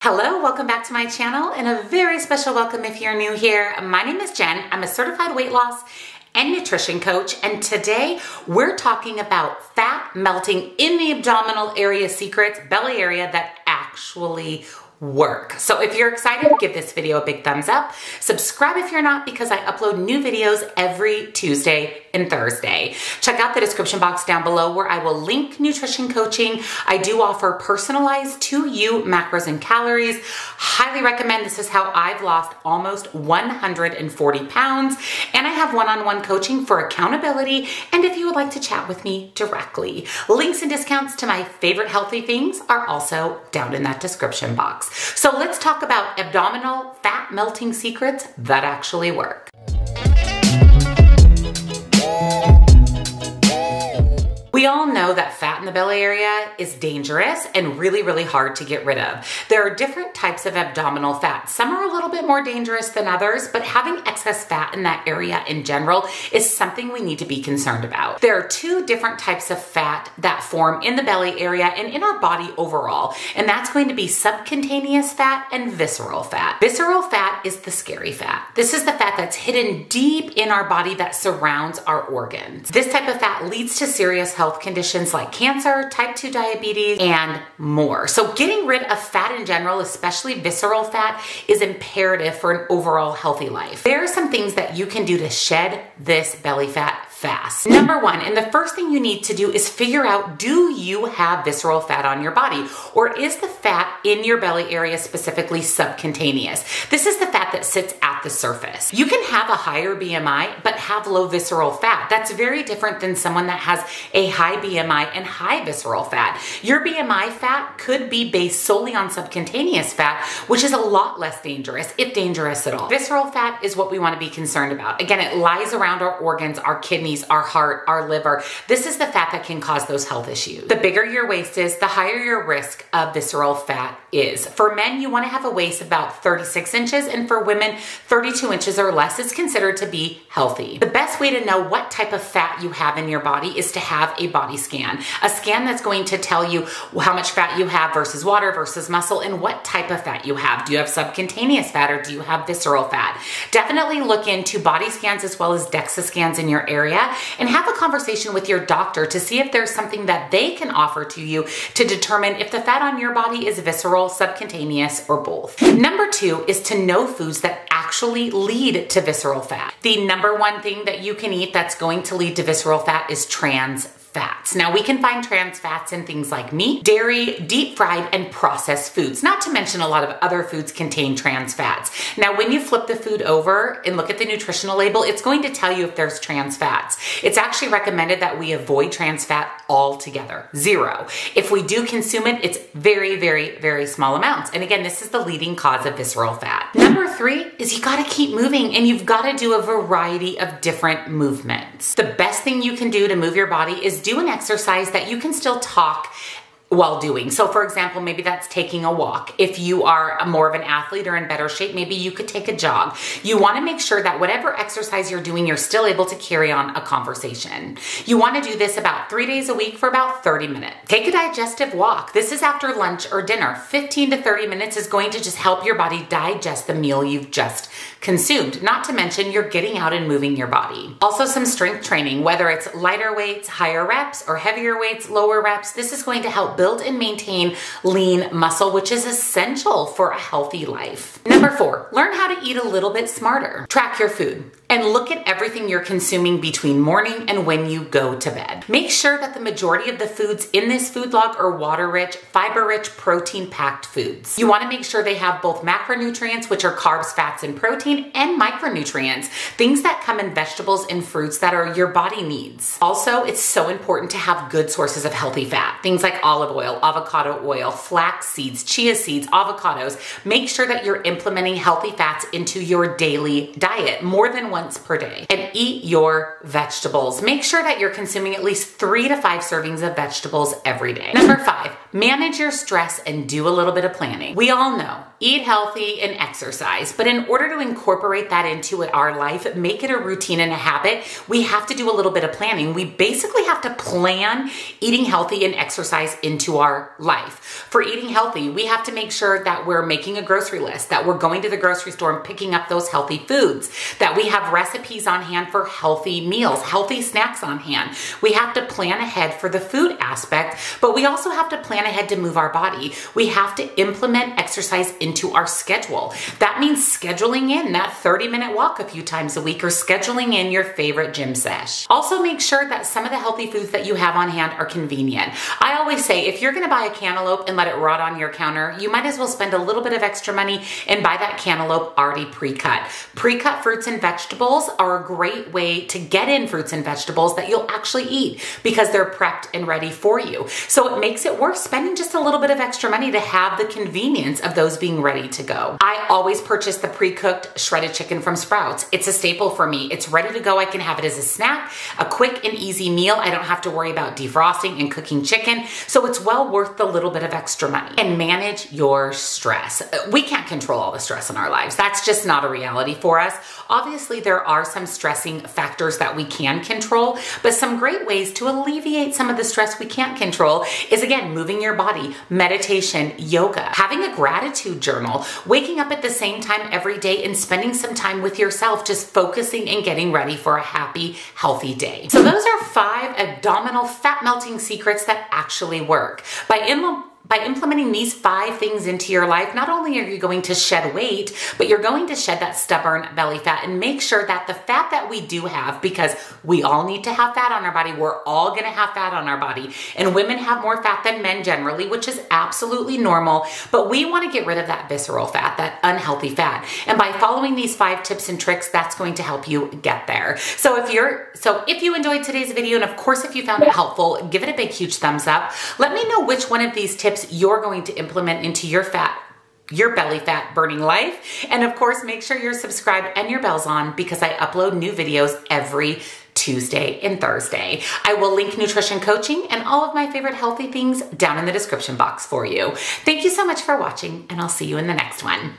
Hello, welcome back to my channel and a very special welcome if you're new here. My name is Jen. I'm a certified weight loss and nutrition coach, and today we're talking about fat melting in the abdominal area secrets, belly area that actually work. So if you're excited, give this video a big thumbs up. Subscribe if you're not, because I upload new videos every Tuesday and Thursday. Check out the description box down below where I will link nutrition coaching. I do offer personalized to you macros and calories. Highly recommend. This is how I've lost almost 140 pounds. And I have one-on-one coaching for accountability. And if you would like to chat with me directly, links and discounts to my favorite healthy things are also down in that description box. So let's talk about abdominal fat melting secrets that actually work. We all know that fat in the belly area is dangerous and really, really hard to get rid of. There are different types of abdominal fat. Some are a little bit more dangerous than others, but having excess fat in that area in general is something we need to be concerned about. There are two different types of fat that form in the belly area and in our body overall, and that's going to be subcutaneous fat and visceral fat. Visceral fat is the scary fat. This is the fat that's hidden deep in our body that surrounds our organs. This type of fat leads to serious health conditions like cancer, type 2 diabetes, and more. So getting rid of fat in general, especially visceral fat, is imperative for an overall healthy life. There are some things that you can do to shed this belly fat fast. Number one, and the first thing you need to do is figure out, do you have visceral fat on your body? Or is the fat in your belly area specifically subcutaneous? This is the fat that sits at the surface. You can have a higher BMI, but have low visceral fat. That's very different than someone that has a high BMI and high visceral fat. Your BMI fat could be based solely on subcutaneous fat, which is a lot less dangerous, if dangerous at all. Visceral fat is what we want to be concerned about. Again, it lies around our organs, our kidneys, our heart, our liver. This is the fat that can cause those health issues. The bigger your waist is, the higher your risk of visceral fat is. For men, you want to have a waist about 36 inches, and for women, 32 inches or less is considered to be healthy. The best way to know what type of fat you have in your body is to have a body scan. A scan that's going to tell you how much fat you have versus water versus muscle and what type of fat you have. Do you have subcutaneous fat or do you have visceral fat? Definitely look into body scans as well as DEXA scans in your area and have a conversation with your doctor to see if there's something that they can offer to you to determine if the fat on your body is visceral, subcutaneous, or both. Number two is to know foods that actually lead to visceral fat. The number one thing that you can eat that's going to lead to visceral fat is trans fats. Now, we can find trans fats in things like meat, dairy, deep fried, and processed foods. Not to mention a lot of other foods contain trans fats. Now, when you flip the food over and look at the nutritional label, it's going to tell you if there's trans fats. It's actually recommended that we avoid trans fat altogether. Zero. If we do consume it, it's very, very, very small amounts. And again, this is the leading cause of visceral fat. Number three is you gotta keep moving, and you've gotta do a variety of different movements. The best thing you can do to move your body is do an exercise that you can still talk while doing. So for example, maybe that's taking a walk. If you are more of an athlete or in better shape, maybe you could take a jog. You want to make sure that whatever exercise you're doing, you're still able to carry on a conversation. You want to do this about 3 days a week for about 30 minutes. Take a digestive walk. This is after lunch or dinner. 15 to 30 minutes is going to just help your body digest the meal you've just consumed. Not to mention you're getting out and moving your body. Also some strength training, whether it's lighter weights, higher reps, or heavier weights, lower reps. This is going to help build and maintain lean muscle, which is essential for a healthy life. Number four, learn how to eat a little bit smarter. Track your food and look at everything you're consuming between morning and when you go to bed. Make sure that the majority of the foods in this food log are water-rich, fiber-rich, protein-packed foods. You want to make sure they have both macronutrients, which are carbs, fats, and protein, and micronutrients, things that come in vegetables and fruits that are your body needs. Also, it's so important to have good sources of healthy fat, things like olive oil, avocado oil, flax seeds, chia seeds, avocados. Make sure that you're implementing healthy fats into your daily diet more than once per day. And eat your vegetables. Make sure that you're consuming at least 3 to 5 servings of vegetables every day. Number 5, manage your stress and do a little bit of planning. We all know eat healthy and exercise. But in order to incorporate that into our life, make it a routine and a habit, we have to do a little bit of planning. We basically have to plan eating healthy and exercise into our life. For eating healthy, we have to make sure that we're making a grocery list, that we're going to the grocery store and picking up those healthy foods, that we have recipes on hand for healthy meals, healthy snacks on hand. We have to plan ahead for the food aspect, but we also have to plan ahead to move our body. We have to implement exercise into our schedule. That means scheduling in that 30-minute walk a few times a week or scheduling in your favorite gym sesh. Also make sure that some of the healthy foods that you have on hand are convenient. I always say if you're gonna buy a cantaloupe and let it rot on your counter, you might as well spend a little bit of extra money and buy that cantaloupe already pre-cut. Pre-cut fruits and vegetables are a great way to get in fruits and vegetables that you'll actually eat because they're prepped and ready for you. So it makes it worth spending just a little bit of extra money to have the convenience of those being ready to go. I always purchase the pre-cooked shredded chicken from Sprouts. It's a staple for me. It's ready to go. I can have it as a snack, a quick and easy meal. I don't have to worry about defrosting and cooking chicken. So it's well worth the little bit of extra money. And manage your stress. We can't control all the stress in our lives. That's just not a reality for us. Obviously, there are some stressing factors that we can control, but some great ways to alleviate some of the stress we can't control is, again, moving your body, meditation, yoga, having a gratitude journal, waking up at the same time every day and spending some time with yourself, just focusing and getting ready for a happy, healthy day. So those are 5 abdominal fat melting secrets that actually work. By implementing these 5 things into your life, not only are you going to shed weight, but you're going to shed that stubborn belly fat and make sure that the fat that we do have, because we all need to have fat on our body, we're all gonna have fat on our body. And women have more fat than men generally, which is absolutely normal, but we wanna get rid of that visceral fat, that unhealthy fat. And by following these 5 tips and tricks, that's going to help you get there. So if you enjoyed today's video, and of course, if you found it helpful, give it a big, huge thumbs up. Let me know which one of these tips you're going to implement into your belly fat burning life. And of course, make sure you're subscribed and your bell's on because I upload new videos every Tuesday and Thursday. I will link nutrition coaching and all of my favorite healthy things down in the description box for you. Thank you so much for watching, and I'll see you in the next one.